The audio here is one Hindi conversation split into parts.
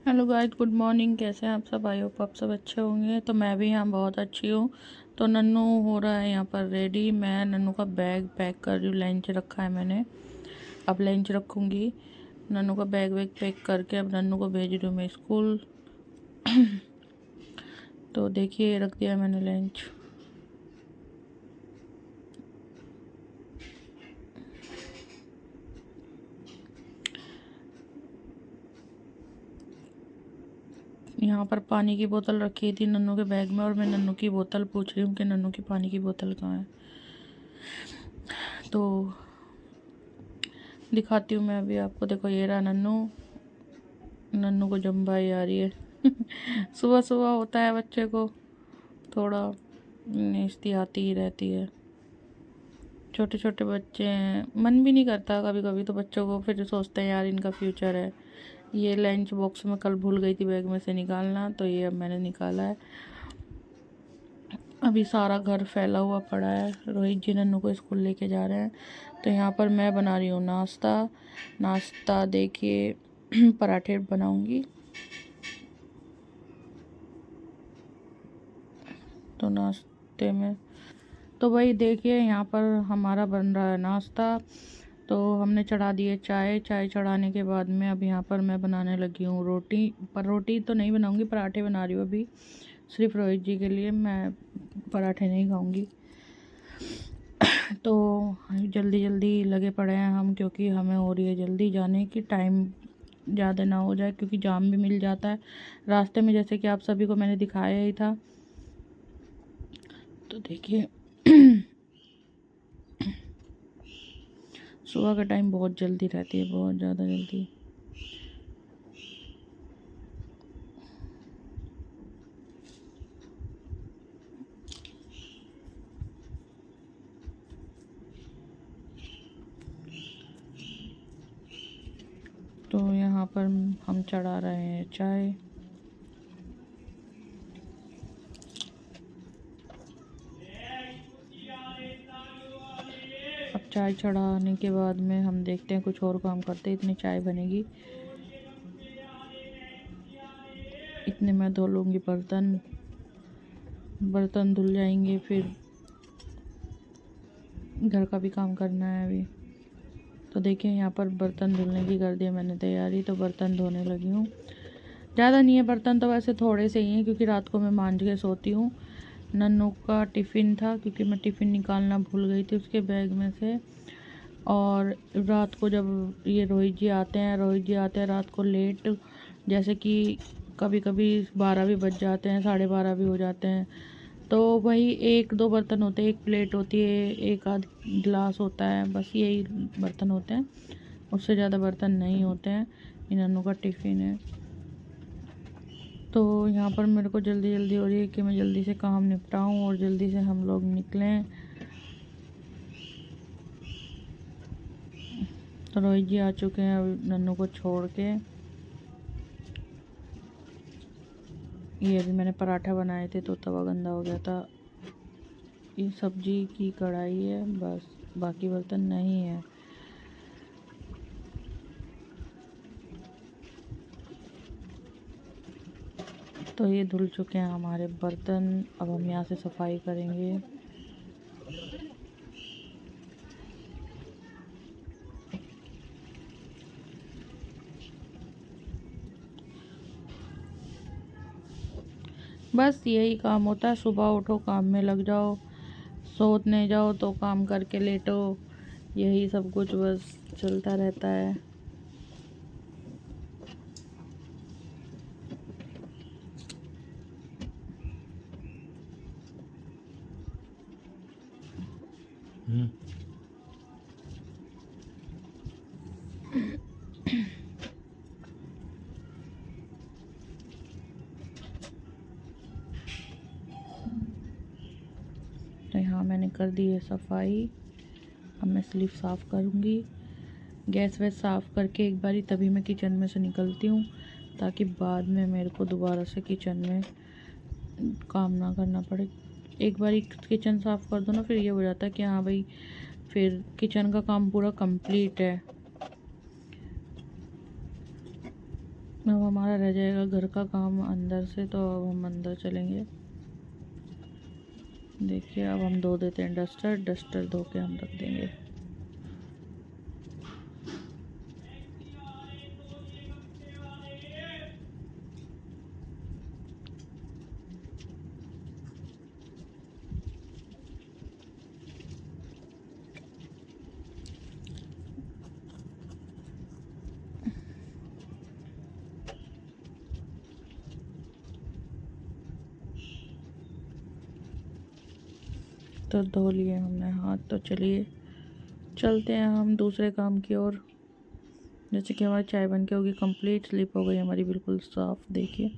Hello guys, good morning. कैसे हैं आप सब? आई होप आप सब अच्छे होंगे। तो मैं भी यहाँ बहुत अच्छी हूँ। तो नन्नू हो रहा है यहाँ पर रेडी। मैं नन्नू का बैग पैक कर रही हूँ। लंच रखा है मैंने, अब लंच रखूँगी। नन्नू का बैग वैग पैक करके अब नन्नू को भेज रही हूँ मैं स्कूल। तो देखिए, रख दिया मैंने लंच। यहाँ पर पानी की बोतल रखी थी नन्नू के बैग में, और मैं नन्नू की बोतल पूछ रही हूँ कि नन्नू की पानी की बोतल कहाँ है। तो दिखाती हूँ मैं अभी आपको। देखो, ये रहा नन्नू। नन्नू को जम्बाई आ रही है। सुबह सुबह होता है बच्चे को थोड़ा नेस्ती आती ही रहती है। छोटे छोटे बच्चे हैं, मन भी नहीं करता कभी कभी तो बच्चों को, फिर सोचते हैं यार इनका फ्यूचर है। ये लंच बॉक्स में कल भूल गई थी बैग में से निकालना, तो ये अब मैंने निकाला है। अभी सारा घर फैला हुआ पड़ा है। रोहित जी नन्नू को स्कूल लेके जा रहे हैं। तो यहाँ पर मैं बना रही हूँ नाश्ता। नाश्ता देखिए, पराठे बनाऊँगी। तो नाश्ते में तो भाई देखिए, यहाँ पर हमारा बन रहा है नाश्ता। तो हमने चढ़ा दिए चाय। चाय चढ़ाने के बाद में अब यहाँ पर मैं बनाने लगी हूँ रोटी। पर रोटी तो नहीं बनाऊँगी, पराठे बना रही हूँ अभी सिर्फ रोहित जी के लिए। मैं पराठे नहीं खाऊँगी। तो जल्दी जल्दी लगे पड़े हैं हम, क्योंकि हमें हो रही है जल्दी जाने की। टाइम ज़्यादा ना हो जाए, क्योंकि जाम भी मिल जाता है रास्ते में, जैसे कि आप सभी को मैंने दिखाया ही था। तो देखिए, सुबह का टाइम बहुत जल्दी रहती है, बहुत ज़्यादा जल्दी। तो यहाँ पर हम चढ़ा रहे हैं चाय। अब चाय चढ़ाने के बाद में हम देखते हैं, कुछ और काम करते हैं। इतनी चाय बनेगी, इतने मैं धो लूँगी बर्तन। बर्तन धुल जाएंगे, फिर घर का भी काम करना है अभी। तो देखिए, यहाँ पर बर्तन धुलने की कर दी मैंने तैयारी। तो बर्तन धोने लगी हूँ। ज़्यादा नहीं है बर्तन, तो वैसे थोड़े से ही हैं, क्योंकि रात को मैं मांझ के सोती हूँ। नन्नू का टिफ़िन था, क्योंकि मैं टिफ़िन निकालना भूल गई थी उसके बैग में से। और रात को जब ये रोहित जी आते हैं रात को लेट, जैसे कि कभी कभी 12 भी बज जाते हैं, 12:30 भी हो जाते हैं। तो वही 1-2 बर्तन होते हैं, एक प्लेट होती है, एक आध गिलास होता है, बस यही बर्तन होते हैं। उससे ज़्यादा बर्तन नहीं होते हैं। इन नन्नू का टिफ़िन है। तो यहाँ पर मेरे को जल्दी जल्दी हो रही है कि मैं जल्दी से काम निपटाऊँ और जल्दी से हम लोग निकलें। तो रोहित जी आ चुके हैं अब नन्नू को छोड़ के। ये अभी मैंने पराठा बनाए थे तो तवा गंदा हो गया था। ये सब्जी की कढ़ाई है बस, बाकी बर्तन नहीं है। तो ये धुल चुके हैं हमारे बर्तन। अब हम यहाँ से सफाई करेंगे। बस यही काम होता है, सुबह उठो काम में लग जाओ, सोने जाओ तो काम करके लेटो। यही सब कुछ बस चलता रहता है। तो यहाँ मैंने कर दी है सफाई। अब मैं स्लीव साफ़ करूँगी। गैस वैस साफ़ करके एक बारी तभी मैं किचन में से निकलती हूँ, ताकि बाद में मेरे को दोबारा से किचन में काम ना करना पड़े। एक बारी किचन साफ़ कर दो ना, फिर ये हो जाता है कि हाँ भाई, फिर किचन का काम पूरा कंप्लीट है। अब हमारा रह जाएगा घर का काम अंदर से, तो अब हम अंदर चलेंगे। देखिए अब हम धो देते हैं डस्टर धो के हम रख देंगे। तो धो लिए हमने हाथ, तो चलिए चलते हैं हम दूसरे काम की ओर। जैसे कि हमारी चाय बन के होगी कंप्लीट, स्लिप हो गई हमारी बिल्कुल साफ़, देखिए।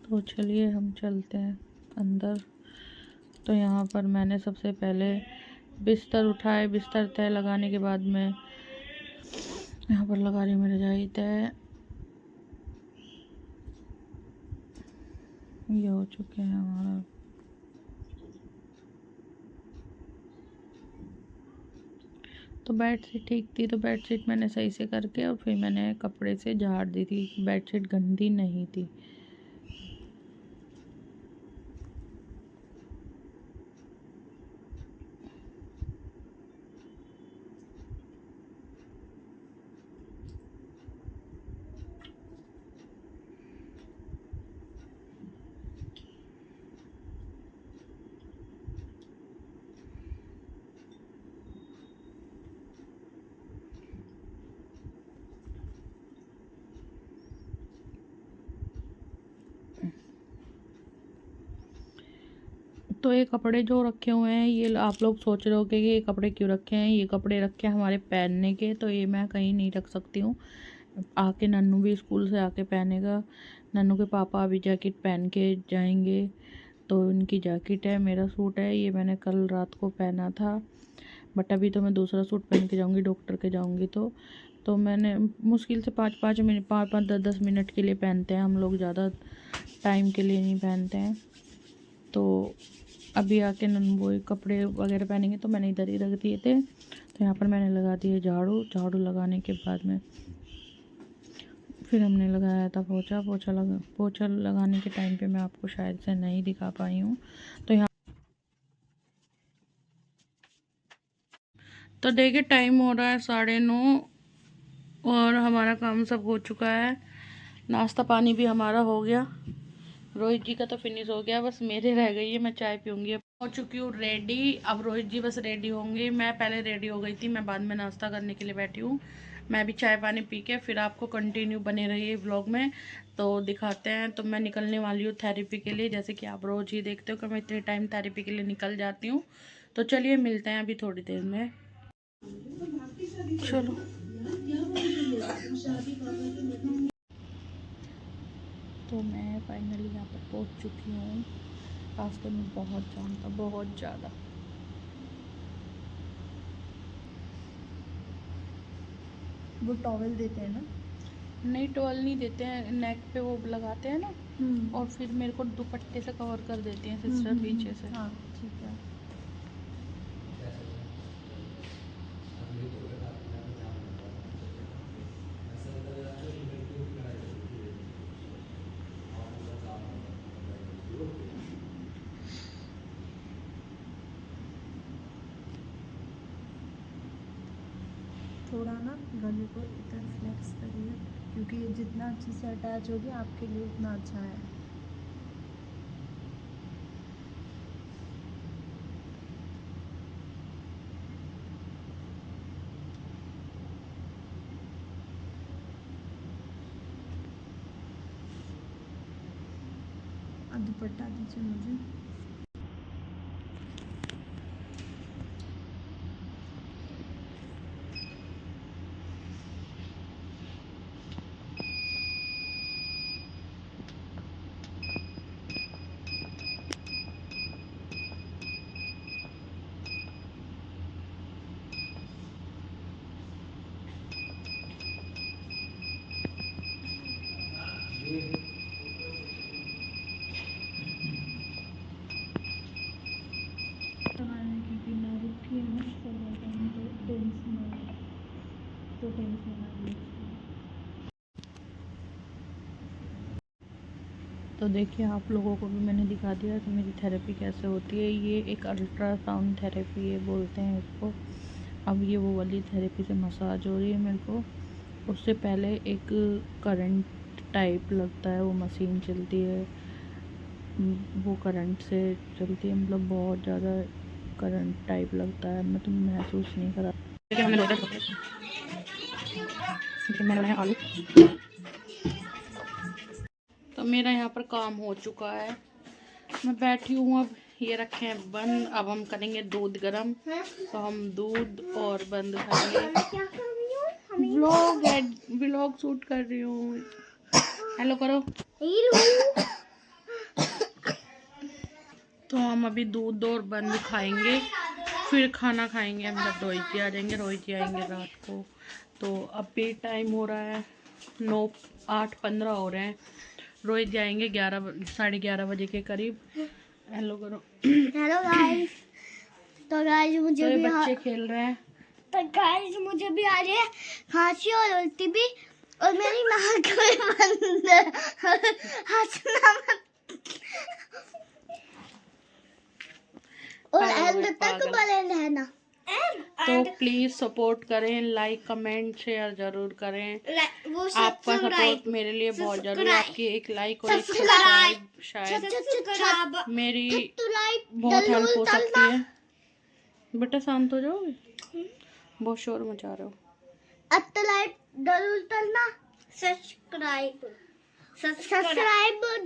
तो चलिए हम चलते हैं अंदर। तो यहाँ पर मैंने सबसे पहले बिस्तर उठाए, बिस्तर तय लगाने के बाद में यहाँ पर लगा रही हूँ मेरी रजाई तय। ये हो चुके हैं हमारा। तो बेडशीट ठीक थी, तो बेडशीट मैंने सही से करके और फिर मैंने कपड़े से झाड़ दी थी। बेडशीट गंदी नहीं थी। तो ये कपड़े जो रखे हुए हैं, ये आप लोग सोच रहे हो कि ये कपड़े क्यों रखे हैं। ये कपड़े रखे हैं हमारे पहनने के, तो ये मैं कहीं नहीं रख सकती हूँ। आके नन्नू भी स्कूल से आके पहनेगा। नन्नू के पापा अभी जैकेट पहन के जाएंगे, तो उनकी जैकेट है। मेरा सूट है, ये मैंने कल रात को पहना था, बट अभी तो मैं दूसरा सूट पहन के जाऊँगी, डॉक्टर के जाऊँगी। तो मैंने मुश्किल से 5-5 मिनट 5-5 10-10 मिनट के लिए पहनते हैं हम लोग, ज़्यादा टाइम के लिए नहीं पहनते हैं। तो अभी आके वो कपड़े वगैरह पहनेंगे, तो मैंने इधर ही रख दिए थे। तो यहाँ पर मैंने लगा दिए झाड़ू लगाने के बाद में फिर हमने लगाया था पोछा लगाने के टाइम पे मैं आपको शायद से नहीं दिखा पाई हूँ। तो यहाँ तो देखिए टाइम हो रहा है 9:30 और हमारा काम सब हो चुका है। नाश्ता पानी भी हमारा हो गया। रोहित जी का तो फिनिश हो गया, बस मेरे रह गई है। मैं चाय पीऊँगी। हो चुकी हूँ रेडी। अब रोहित जी बस रेडी होंगे। मैं पहले रेडी हो गई थी, मैं बाद में नाश्ता करने के लिए बैठी हूँ। मैं भी चाय पानी पी के फिर आपको कंटिन्यू बने रहिए व्लॉग में, तो दिखाते हैं। तो मैं निकलने वाली हूँ थेरेपी के लिए, जैसे कि आप रोज़ ही देखते हो कि मैं इतने टाइम थेरेपी के लिए निकल जाती हूँ। तो चलिए मिलते हैं अभी थोड़ी देर में। चलो तो मैं फाइनली यहाँ पर पहुँच चुकी हूँ। रास्ते में बहुत जाम था, बहुत ज़्यादा। वो टॉवेल देते हैं ना? नहीं, टॉवल नहीं देते हैं, नेक पे वो लगाते हैं ना, और फिर मेरे को दुपट्टे से कवर कर देती हैं सिस्टर पीछे से। हाँ ठीक है। थोड़ा ना गले को इधर फ्लेक्स करिए, क्योंकि ये जितना अच्छे से अटैच होगी आपके लिए उतना अच्छा है। अब दुपट्टा दीजिए मुझे। तो देखिए आप लोगों को भी मैंने दिखा दिया कि मेरी थेरेपी कैसे होती है। ये एक अल्ट्रासाउंड थेरेपी है बोलते हैं इसको। अब ये वो वाली थेरेपी से मसाज हो रही है मेरे को। उससे पहले एक करंट टाइप लगता है, वो मशीन चलती है, वो करंट से चलती है, मतलब बहुत ज़्यादा करंट टाइप लगता है। मैं तो महसूस नहीं करा। आलू तो मेरा यहाँ पर काम हो चुका है, मैं बैठी हूँ। अब ये रखे हैं बंद, अब हम करेंगे दूध गरम। तो हम दूध और बंद खाएंगे। व्लॉग शूट कर रही हूँ। हेलो करो। तो हम अभी दूध और बंद खाएंगे, फिर खाना खाएंगे। हम जब रोहित जी आ जाएंगे, रोहित जी आएंगे रात को। तो अभी टाइम हो रहा है 8:15 हो रहे हैं। रोहित जी आएंगे 11-11:30 बजे के करीब। हेलो करो। Hello guys. तो गाइस मुझे तो भी बच्चे खेल रहे हैं। तो गाइस मुझे भी आ रही है खांसी और उल्टी भी, और मेरी नाक भी बंद है। हंसना मत। और एंड तक बने रहना। तो प्लीज़ सपोर्ट करें, लाइक कमेंट शेयर ज़रूर करें। आपका सपोर्ट मेरे लिए बहुत ज़रूरी है। आपकी एक लाइक और एक सब्सक्राइब शायद मेरी बहुत हेल्प हो सकती है। बेटा शांत हो जाओगे, बहुत शोर मचा रहे हो। लाइक जरूर करना, सब्सक्राइब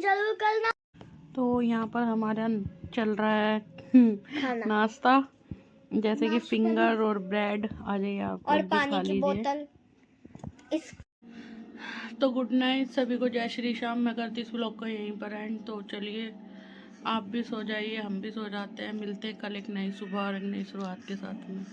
जरूर करना। तो यहाँ पर हमारा चल रहा है नाश्ता, जैसे कि फिंगर और ब्रेड। आ जाइए आप और लोग भी पानी खा की लीजिए। बोतल। तो गुड नाइट सभी को, जय श्री श्याम। मैं करती इस व्लॉग को यहीं पर एंड। तो चलिए आप भी सो जाइए, हम भी सो जाते हैं। मिलते हैं कल एक नई सुबह और एक नई शुरुआत के साथ में।